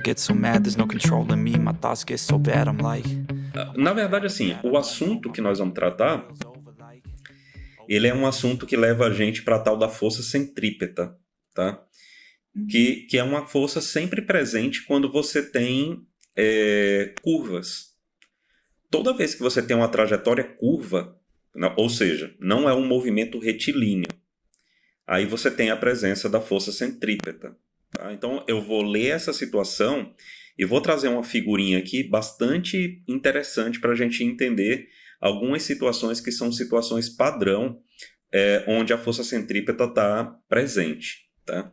get so mad, there's no controlling me. My thoughts get so bad, I'm like. Na verdade, assim, o assunto que nós vamos tratar, ele é um assunto que leva a gente para a tal da força centrípeta, tá? Que é uma força sempre presente quando você tem curvas. Toda vez que você tem uma trajetória curva, ou seja, não é um movimento retilíneo, aí você tem a presença da força centrípeta. Tá? Então eu vou ler essa situação e vou trazer uma figurinha aqui bastante interessante para a gente entender algumas situações que são situações padrão, onde a força centrípeta está presente. Tá?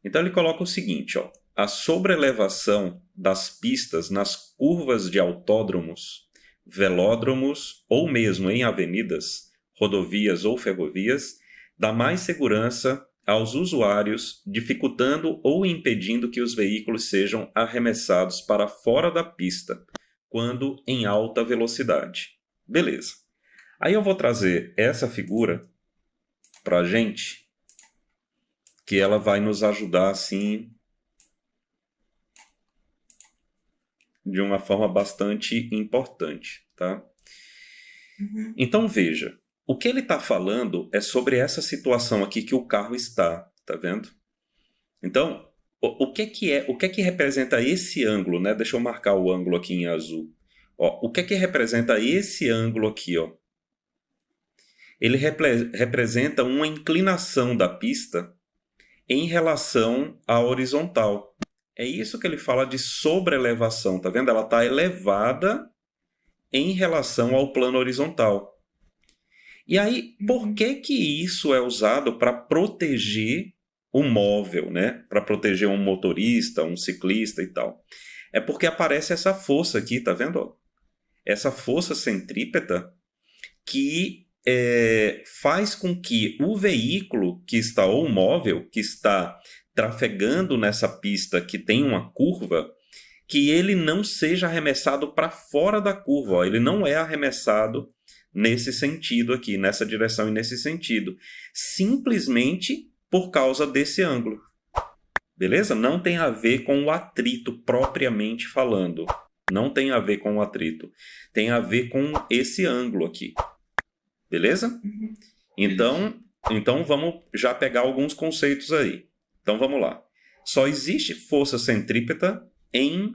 Então ele coloca o seguinte, ó, a sobrelevação das pistas nas curvas de autódromos, velódromos ou mesmo em avenidas, rodovias ou ferrovias, dá mais segurança aos usuários, dificultando ou impedindo que os veículos sejam arremessados para fora da pista, quando em alta velocidade. Beleza. Aí eu vou trazer essa figura para a gente, que ela vai nos ajudar, assim, de uma forma bastante importante, tá? Então, veja, o que ele está falando é sobre essa situação aqui que o carro está, tá vendo? Então, o que representa esse ângulo, né? Deixa eu marcar o ângulo aqui em azul. Ó, o que representa esse ângulo aqui, ó? Ele representa uma inclinação da pista em relação à horizontal. É isso que ele fala de sobrelevação, tá vendo? Ela está elevada em relação ao plano horizontal. E aí, por que isso é usado para proteger o móvel, né? Para proteger um motorista, um ciclista e tal? É porque aparece essa força aqui, tá vendo? Essa força centrípeta que faz com que o veículo que está, ou o móvel que está trafegando nessa pista que tem uma curva, que ele não seja arremessado para fora da curva. Ó. Ele não é arremessado nesse sentido aqui, nessa direção e nesse sentido. Simplesmente por causa desse ângulo. Beleza? Não tem a ver com o atrito propriamente falando. Não tem a ver com o atrito. Tem a ver com esse ângulo aqui. Beleza? Então vamos já pegar alguns conceitos aí. Então vamos lá. Só existe força centrípeta em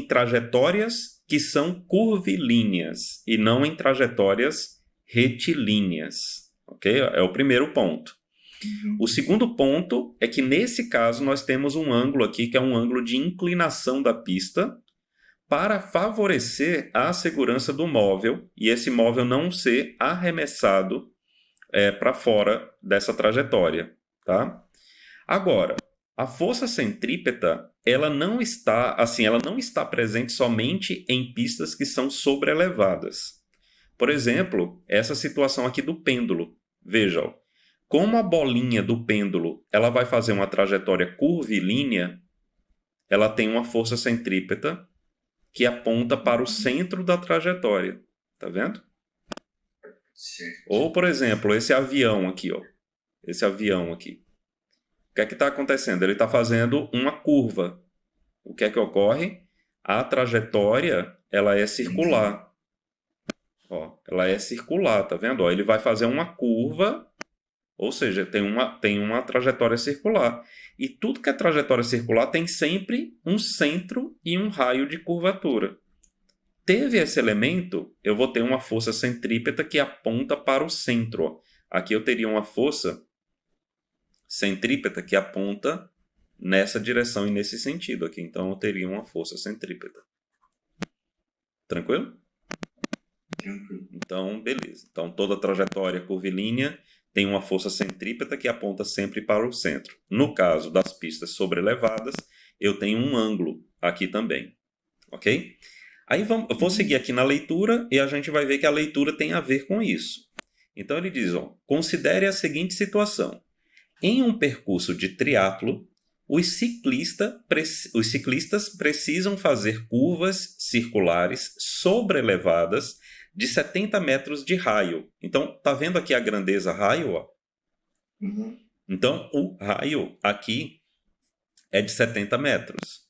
trajetórias que são curvilíneas e não em trajetórias retilíneas. Ok? É o primeiro ponto. O segundo ponto é que nesse caso nós temos um ângulo aqui que é um ângulo de inclinação da pista para favorecer a segurança do móvel e esse móvel não ser arremessado para fora dessa trajetória, tá? Agora, a força centrípeta, ela não está presente somente em pistas que são sobrelevadas. Por exemplo, essa situação aqui do pêndulo. Veja, ó, como a bolinha do pêndulo, ela vai fazer uma trajetória curvilínea, ela tem uma força centrípeta que aponta para o centro da trajetória. Tá vendo? Certo. Ou, por exemplo, esse avião aqui, ó. Esse avião aqui. O que é que está acontecendo? Ele está fazendo uma curva. O que é que ocorre? A trajetória, ela é circular. Ó, ela é circular, tá vendo? Ó, ele vai fazer uma curva, ou seja, tem uma trajetória circular. E tudo que é trajetória circular tem sempre um centro e um raio de curvatura. Teve esse elemento, eu vou ter uma força centrípeta que aponta para o centro. Ó. Aqui eu teria uma força centrípeta que aponta nessa direção e nesse sentido aqui. Então eu teria uma força centrípeta. Tranquilo? Tranquilo. Então, beleza. Então toda trajetória curvilínea tem uma força centrípeta que aponta sempre para o centro. No caso das pistas sobrelevadas, eu tenho um ângulo aqui também. Ok? Aí eu vou seguir aqui na leitura e a gente vai ver que a leitura tem a ver com isso. Então ele diz, ó, considere a seguinte situação. Em um percurso de triatlo, os ciclistas precisam fazer curvas circulares sobrelevadas de 70 metros de raio. Então, tá vendo aqui a grandeza raio? Ó? Uhum. Então, o raio aqui é de 70 metros.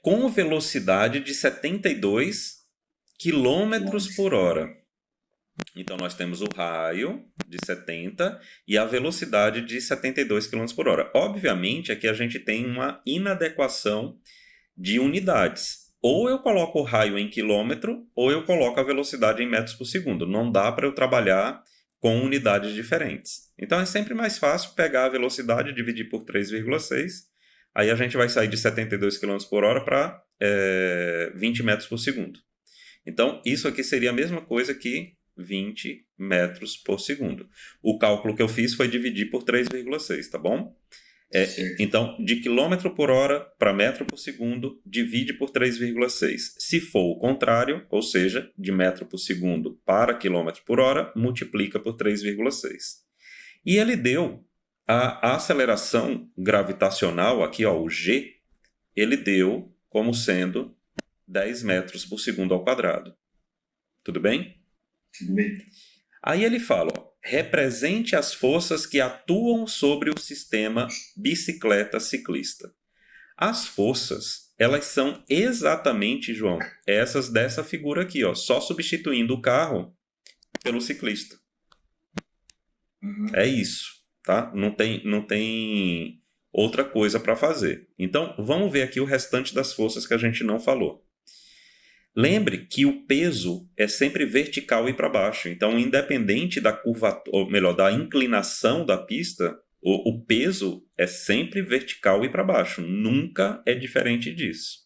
Com velocidade de 72 quilômetros por hora. Então, nós temos o raio de 70 e a velocidade de 72 km por hora. Obviamente, aqui a gente tem uma inadequação de unidades. Ou eu coloco o raio em quilômetro, ou eu coloco a velocidade em metros por segundo. Não dá para eu trabalhar com unidades diferentes. Então, é sempre mais fácil pegar a velocidade e dividir por 3,6. Aí a gente vai sair de 72 km por hora para 20 metros por segundo. Então, isso aqui seria a mesma coisa que 20 metros por segundo. O cálculo que eu fiz foi dividir por 3,6, tá bom? Então, de quilômetro por hora para metro por segundo, divide por 3,6. Se for o contrário, ou seja, de metro por segundo para quilômetro por hora, multiplica por 3,6. E ele deu a aceleração gravitacional, aqui ó, o G, ele deu como sendo 10 metros por segundo ao quadrado. Tudo bem? Tudo bem. Aí ele fala, ó, represente as forças que atuam sobre o sistema bicicleta-ciclista. As forças, elas são exatamente, João, essas dessa figura aqui, ó, só substituindo o carro pelo ciclista. É isso, tá? Não tem outra coisa para fazer. Então, vamos ver aqui o restante das forças que a gente não falou. Lembre que o peso é sempre vertical e para baixo. Então, independente da curvatura, ou melhor, da inclinação da pista, o peso é sempre vertical e para baixo. Nunca é diferente disso.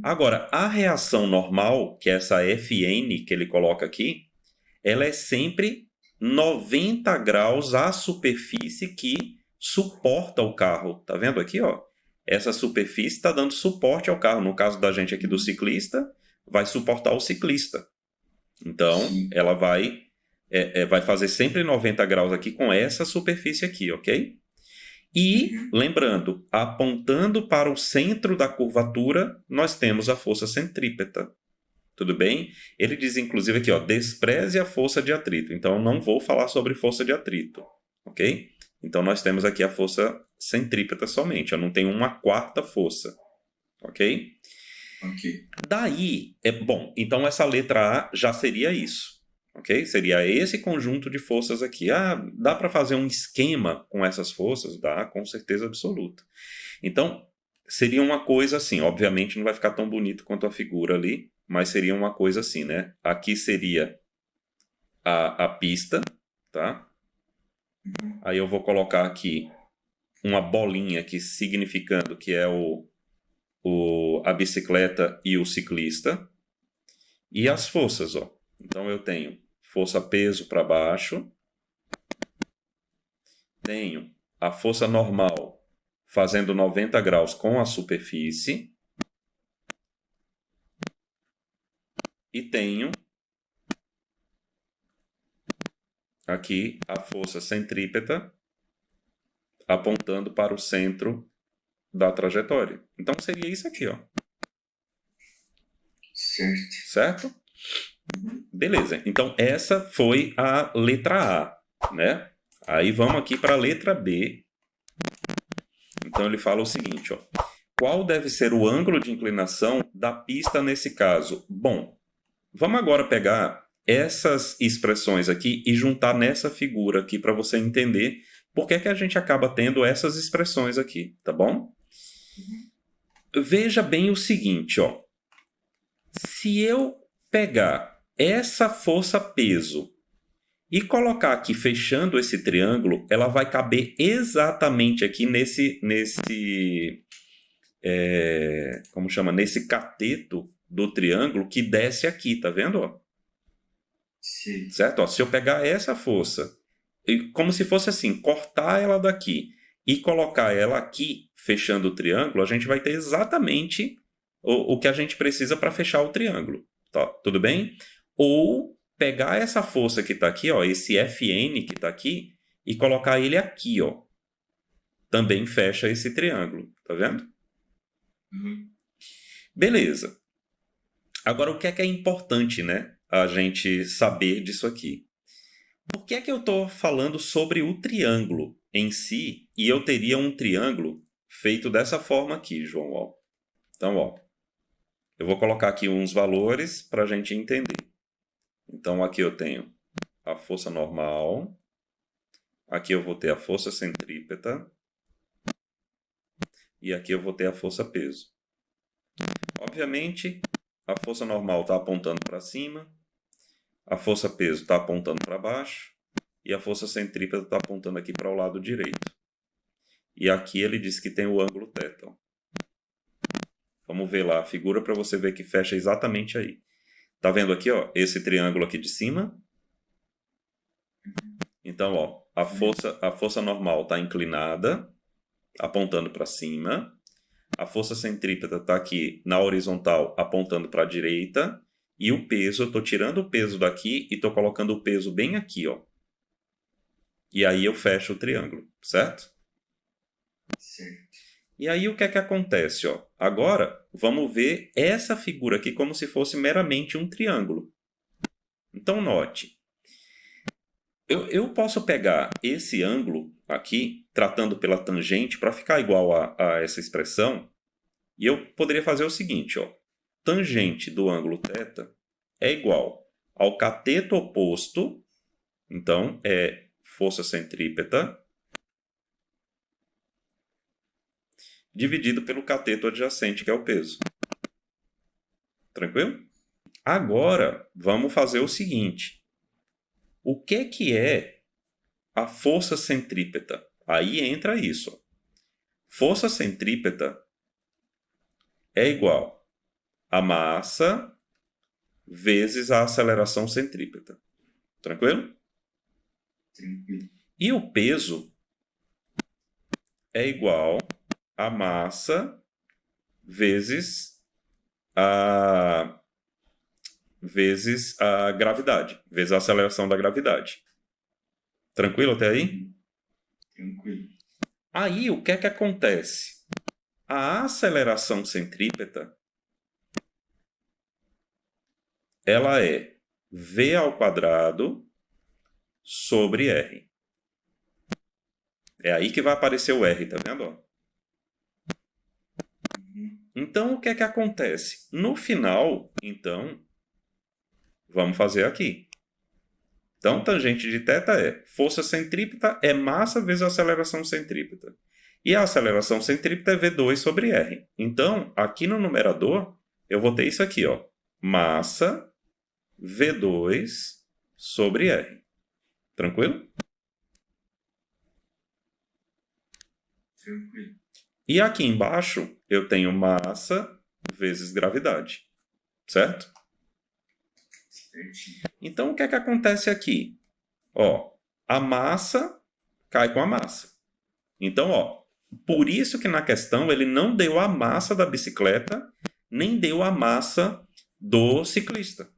Agora, a reação normal, que é essa Fn que ele coloca aqui, ela é sempre 90 graus à superfície que suporta o carro. Tá vendo aqui, ó? Essa superfície está dando suporte ao carro. No caso da gente aqui do ciclista, vai suportar o ciclista. Então, ela vai fazer sempre 90 graus aqui com essa superfície aqui, ok? E, lembrando, apontando para o centro da curvatura, nós temos a força centrípeta. Tudo bem? Ele diz, inclusive, aqui, ó, despreze a força de atrito. Então, eu não vou falar sobre força de atrito, ok? Então, nós temos aqui a força centrípeta somente. Eu não tenho uma quarta força, ok? Ok. Daí, bom, então essa letra A já seria isso, ok? Seria esse conjunto de forças aqui. Ah, dá para fazer um esquema com essas forças? Dá, com certeza absoluta. Então, seria uma coisa assim, obviamente não vai ficar tão bonito quanto a figura ali, mas seria uma coisa assim, né? Aqui seria a pista, tá? Aí eu vou colocar aqui uma bolinha aqui significando que é a bicicleta e o ciclista. E as forças, ó. Então eu tenho força-peso para baixo. Tenho a força normal fazendo 90 graus com a superfície. E tenho aqui a força centrípeta apontando para o centro da trajetória. Então seria isso aqui, ó. Certo. Certo? Beleza. Então essa foi a letra A, né? Aí vamos aqui para a letra B. Então ele fala o seguinte, ó. Qual deve ser o ângulo de inclinação da pista nesse caso? Bom, vamos agora pegar essas expressões aqui e juntar nessa figura aqui para você entender por que a gente acaba tendo essas expressões aqui, tá bom? Veja bem o seguinte, ó. Se eu pegar essa força-peso e colocar aqui fechando esse triângulo, ela vai caber exatamente aqui como chama? Nesse cateto do triângulo que desce aqui, tá vendo? Ó? Sim. Certo? Ó, se eu pegar essa força, como se fosse assim, cortar ela daqui e colocar ela aqui, fechando o triângulo, a gente vai ter exatamente o que a gente precisa para fechar o triângulo. Tá? Tudo bem? Ou pegar essa força que está aqui, ó, esse Fn que está aqui, e colocar ele aqui, ó. Também fecha esse triângulo. Tá vendo? Beleza. Agora, o que é importante, né, a gente saber disso aqui? Por que é que eu estou falando sobre o triângulo em si e eu teria um triângulo feito dessa forma aqui, João. Ó. Então, ó, eu vou colocar aqui uns valores para a gente entender. Então, aqui eu tenho a força normal. Aqui eu vou ter a força centrípeta. E aqui eu vou ter a força peso. Obviamente, a força normal está apontando para cima. A força peso está apontando para baixo. E a força centrípeta está apontando aqui para o lado direito. E aqui ele diz que tem o ângulo θ. Ó. Vamos ver lá a figura para você ver que fecha exatamente aí. Tá vendo aqui, ó, esse triângulo aqui de cima? Então, ó, a força normal está inclinada, apontando para cima. A força centrípeta está aqui na horizontal, apontando para a direita. E o peso, eu estou tirando o peso daqui e estou colocando o peso bem aqui, ó. E aí eu fecho o triângulo, certo? Certo. E aí o que é que acontece? Ó? Agora, vamos ver essa figura aqui como se fosse meramente um triângulo. Então, note. Eu posso pegar esse ângulo aqui, tratando pela tangente, para ficar igual a essa expressão. E eu poderia fazer o seguinte. Ó. Tangente do ângulo θ é igual ao cateto oposto. Então, é força centrípeta dividido pelo cateto adjacente, que é o peso. Tranquilo? Agora, vamos fazer o seguinte. O que é a força centrípeta? Aí entra isso. Força centrípeta é igual a massa vezes a aceleração centrípeta. Tranquilo? Tranquilo. E o peso é igual a massa vezes a gravidade, vezes a aceleração da gravidade. Tranquilo até aí? Tranquilo. Aí, o que é que acontece? A aceleração centrípeta, ela é v ao quadrado sobre r. É aí que vai aparecer o r, tá vendo? Ó? Então, o que é que acontece? No final, então, vamos fazer aqui. Então, tangente de θ é força centrípeta é massa vezes a aceleração centrípeta. E a aceleração centrípeta é V2 sobre R. Então, aqui no numerador, eu vou ter isso aqui, ó. Massa V2 sobre R. Tranquilo? Tranquilo. E aqui embaixo, eu tenho massa vezes gravidade. Certo? Certinho. Então, o que é que acontece aqui? Ó, a massa cai com a massa. Então, ó, por isso que na questão ele não deu a massa da bicicleta, nem deu a massa do ciclista.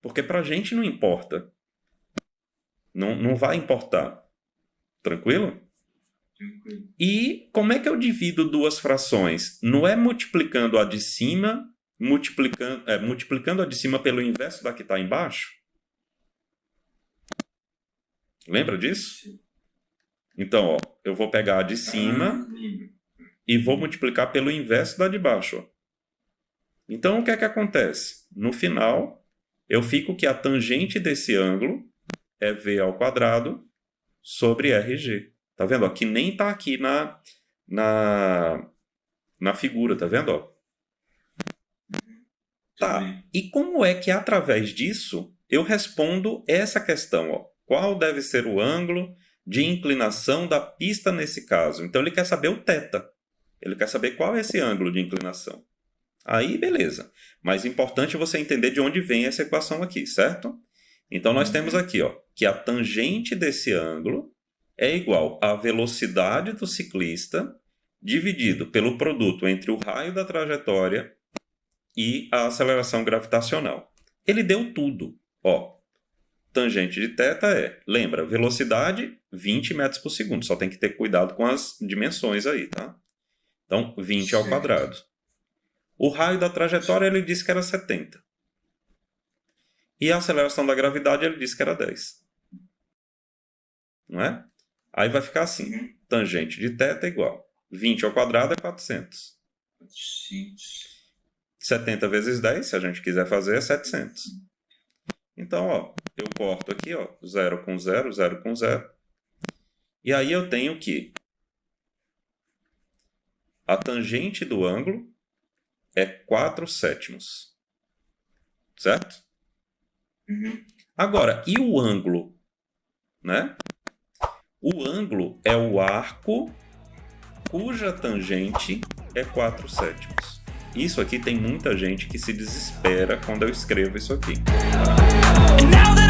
Porque para a gente não importa. Não vai importar. Tranquilo? Tranquilo. E como é que eu divido duas frações? Não é multiplicando a de cima, multiplicando a de cima pelo inverso da que está embaixo? Lembra disso? Sim. Então, ó, eu vou pegar a de cima Lembro. e vou multiplicar pelo inverso da de baixo. Ó. Então, o que é que acontece? No final, eu fico que a tangente desse ângulo é v ao quadrado sobre rg. Tá vendo? Ó, que nem está aqui na figura, tá vendo? Ó? Tá. bem. E como é que através disso eu respondo essa questão? Ó? Qual deve ser o ângulo de inclinação da pista nesse caso? Então ele quer saber o θ. Ele quer saber qual é esse ângulo de inclinação. Aí, beleza. Mas é importante você entender de onde vem essa equação aqui, certo? Então nós temos aqui, ó, que a tangente desse ângulo é igual à velocidade do ciclista dividido pelo produto entre o raio da trajetória e a aceleração gravitacional. Ele deu tudo. Ó, tangente de θ é, lembra, velocidade 20 metros por segundo. Só tem que ter cuidado com as dimensões aí, tá? Então, 20 ao Certo. quadrado. O raio da trajetória ele disse que era 70. E a aceleração da gravidade ele disse que era 10. Não é? Aí vai ficar assim. Tangente de θ igual 20 ao quadrado é 400. 400. 70 vezes 10, se a gente quiser fazer, é 700. Então, ó, eu corto aqui, ó, 0 com 0, 0 com 0. E aí eu tenho que a tangente do ângulo é 4/7. Certo? Agora, e o ângulo? Né? O ângulo é o arco cuja tangente é 4/7. Isso aqui tem muita gente que se desespera quando eu escrevo isso aqui. And now that